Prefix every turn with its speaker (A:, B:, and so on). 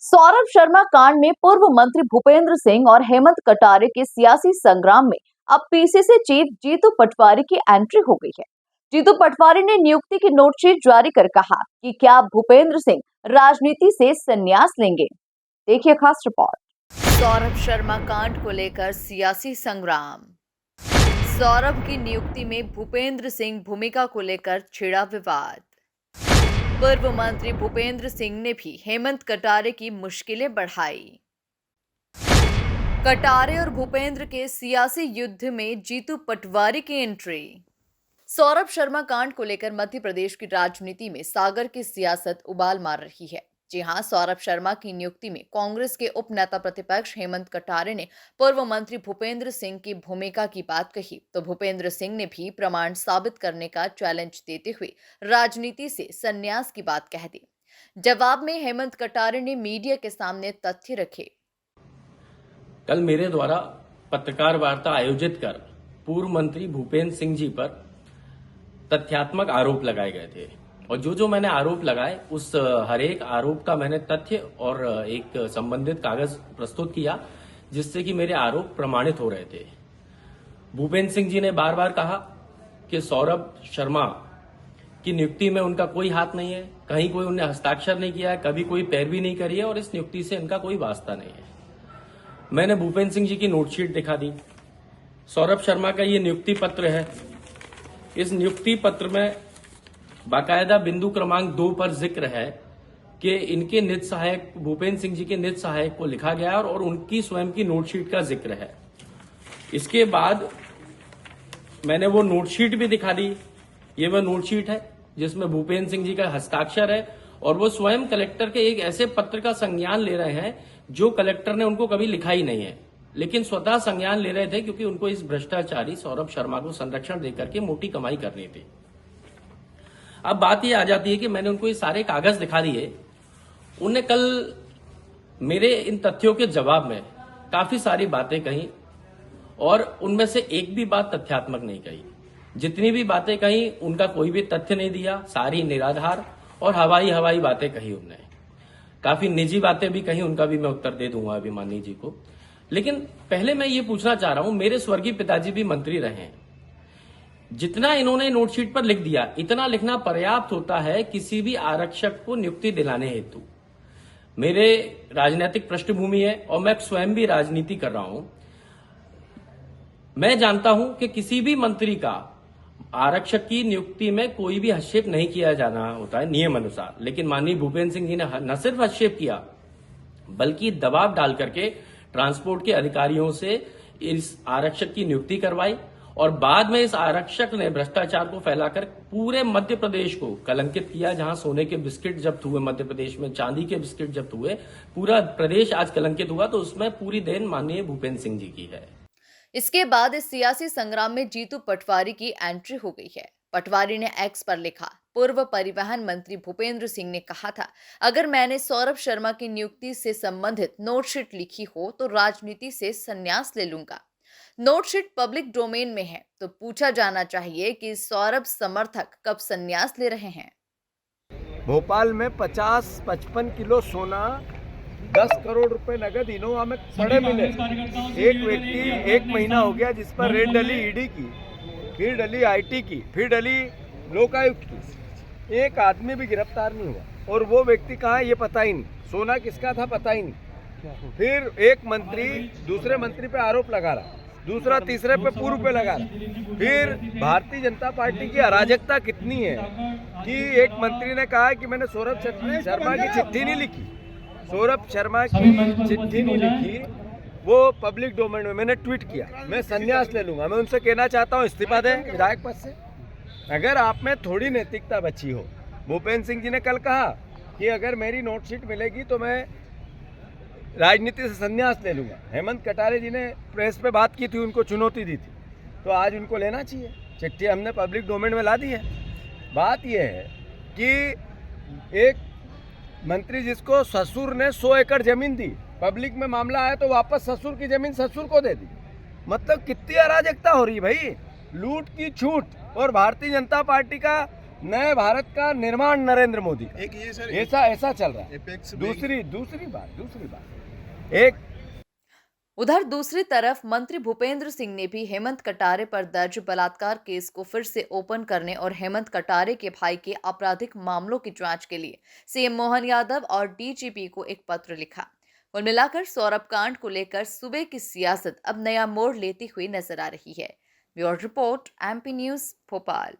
A: सौरभ शर्मा कांड में पूर्व मंत्री भूपेंद्र सिंह और हेमंत कटारे के सियासी संग्राम में अब पीसीसी चीफ जीतू पटवारी की एंट्री हो गई है। जीतू पटवारी ने नियुक्ति की नोटशीट जारी कर कहा कि क्या भूपेंद्र सिंह राजनीति से संन्यास लेंगे। देखिए खास रिपोर्ट।
B: सौरभ शर्मा कांड को लेकर सियासी संग्राम। सौरभ की नियुक्ति में भूपेंद्र सिंह भूमिका को लेकर छिड़ा विवाद। पूर्व मंत्री भूपेंद्र सिंह ने भी हेमंत कटारे की मुश्किलें बढ़ाई। कटारे और भूपेंद्र के सियासी युद्ध में जीतू पटवारी की एंट्री। सौरभ शर्मा कांड को लेकर मध्य प्रदेश की राजनीति में सागर की सियासत उबाल मार रही है। जी हां, सौरभ शर्मा की नियुक्ति में कांग्रेस के उप नेता प्रतिपक्ष हेमंत कटारे ने पूर्व मंत्री भूपेंद्र सिंह की भूमिका की बात कही तो भूपेंद्र सिंह ने भी प्रमाण साबित करने का चैलेंज देते हुए राजनीति से संन्यास की बात कह दी। जवाब में हेमंत कटारे ने मीडिया के सामने तथ्य रखे।
C: कल मेरे द्वारा पत्रकार वार्ता आयोजित कर पूर्व मंत्री भूपेंद्र सिंह जी पर तथ्यात्मक आरोप लगाए गए थे और जो मैंने आरोप लगाए उस हर एक आरोप का मैंने तथ्य और एक संबंधित कागज प्रस्तुत किया जिससे कि मेरे आरोप प्रमाणित हो रहे थे। भूपेंद्र सिंह जी ने बार बार कहा कि सौरभ शर्मा की नियुक्ति में उनका कोई हाथ नहीं है, कहीं कोई उन्हें हस्ताक्षर नहीं किया है, कभी कोई पैरवी नहीं करी है और इस नियुक्ति से इनका कोई वास्ता नहीं है। मैंने भूपेंद्र सिंह जी की नोटशीट दिखा दी। सौरभ शर्मा का ये नियुक्ति पत्र है। इस नियुक्ति पत्र में बाकायदा बिंदु क्रमांक 2 पर जिक्र है कि इनके निज सहायक भूपेंद्र सिंह जी के निज सहायक को लिखा गया और उनकी स्वयं की नोटशीट का जिक्र है। इसके बाद मैंने वो नोटशीट भी दिखा दी। ये वह नोटशीट है जिसमें भूपेंद्र सिंह जी का हस्ताक्षर है और वो स्वयं कलेक्टर के एक ऐसे पत्र का संज्ञान ले रहे हैं जो कलेक्टर ने उनको कभी लिखा ही नहीं है, लेकिन स्वतः संज्ञान ले रहे थे क्योंकि उनको इस भ्रष्टाचारी सौरभ शर्मा को संरक्षण देकर के मोटी कमाई करनी थी। अब बात ये आ जाती है कि मैंने उनको ये सारे कागज दिखा दिए। उन्होंने कल मेरे इन तथ्यों के जवाब में काफी सारी बातें कही और उनमें से एक भी बात तथ्यात्मक नहीं कही। जितनी भी बातें कही उनका कोई भी तथ्य नहीं दिया, सारी निराधार और हवाई बातें कही उन्होंने। काफी निजी बातें भी कही, उनका भी मैं उत्तर दे दूंगा अभिमानी जी को। लेकिन पहले मैं ये पूछना चाह रहा हूं, मेरे स्वर्गीय पिताजी भी मंत्री रहे हैं। जितना इन्होंने नोटशीट पर लिख दिया इतना लिखना पर्याप्त होता है किसी भी आरक्षक को नियुक्ति दिलाने हेतु। मेरे राजनीतिक पृष्ठभूमि है और मैं स्वयं भी राजनीति कर रहा हूं। मैं जानता हूं कि किसी भी मंत्री का आरक्षक की नियुक्ति में कोई भी हस्तक्षेप नहीं किया जाना होता है नियम अनुसार, लेकिन माननीय भूपेंद्र सिंह जी ने न सिर्फ हस्तक्षेप किया बल्कि दबाव डाल करके ट्रांसपोर्ट के अधिकारियों से इस आरक्षक की नियुक्ति करवाई और बाद में इस आरक्षक ने भ्रष्टाचार को फैलाकर पूरे मध्य प्रदेश को कलंकित किया। जहां सोने के बिस्किट जब्त हुए मध्य प्रदेश में, चांदी के बिस्किट जब्त हुए, पूरा प्रदेश आज कलंकित हुआ, तो उसमें पूरी देन माननीय भूपेंद्र सिंह जी की है।
B: इसके बाद इस सियासी संग्राम में जीतू पटवारी की एंट्री हो गई है। पटवारी ने एक्स पर लिखा, पूर्व परिवहन मंत्री भूपेंद्र सिंह ने कहा था, अगर मैंने सौरभ शर्मा की नियुक्ति से संबंधित नोटशीट लिखी हो तो राजनीति से संन्यास ले लूंगा। नोटशीट पब्लिक डोमेन में है तो पूछा जाना चाहिए कि सौरभ समर्थक कब संन्यास ले रहे हैं।
D: भोपाल में 50-55 किलो सोना, 10 करोड़ रुपए नगद इनोवा में पड़े मिले। एक व्यक्ति 1 महीना हो गया जिस पर रेड डली ईडी की, फिर डली आईटी की, फिर डली लोकायुक्त की। एक आदमी भी गिरफ्तार नहीं हुआ और वो व्यक्ति कहाँ है ये पता ही नहीं, सोना किसका था पता ही नहीं। फिर एक मंत्री दूसरे मंत्री पे आरोप लगा रहा, दूसरा तीसरे पे पूर्व पे लगा रहा। फिर भारतीय जनता पार्टी की अराजकता कितनी है कि एक मंत्री ने कहा कि मैंने सौरभ शर्मा की चिट्ठी नहीं लिखी, सौरभ शर्मा की चिट्ठी नहीं लिखी, वो पब्लिक डोमेन में मैंने ट्वीट किया, मैं संन्यास ले लूंगा। मैं उनसे कहना चाहता हूँ इस्तीफा दें विधायक पद से, अगर आप में थोड़ी नैतिकता बची हो। भूपेंद्र सिंह जी ने कल कहा कि अगर मेरी नोटशीट मिलेगी तो मैं राजनीति से संन्यास ले लूंगा। हेमंत कटारे जी ने प्रेस पे बात की थी, उनको चुनौती दी थी, तो आज उनको लेना चाहिए। चिट्ठी हमने पब्लिक डोमेन में ला दी है। बात यह है कि एक मंत्री जिसको ससुर ने 100 एकड़ जमीन दी, पब्लिक में मामला आया तो वापस ससुर की जमीन ससुर को दे दी। मतलब कितनी अराजकता हो रही भाई, लूट की छूट। और भारतीय जनता पार्टी का नए भारत का निर्माण नरेंद्र मोदी का।
E: एक ये सर
D: ऐसा ऐसा चल रहा है।
E: एपेक्स
D: दूसरी बात एक
B: उधर दूसरी तरफ मंत्री भूपेंद्र सिंह ने भी हेमंत कटारे पर दर्ज बलात्कार केस को फिर से ओपन करने और हेमंत कटारे के भाई के आपराधिक मामलों की जांच के लिए सीएम मोहन यादव और डीजीपी को एक पत्र लिखा। कुल मिलाकर सौरभ कांड को लेकर सूबे की सियासत अब नया मोड़ लेती हुई नजर आ रही है। Bureau report, MP news, Bhopal.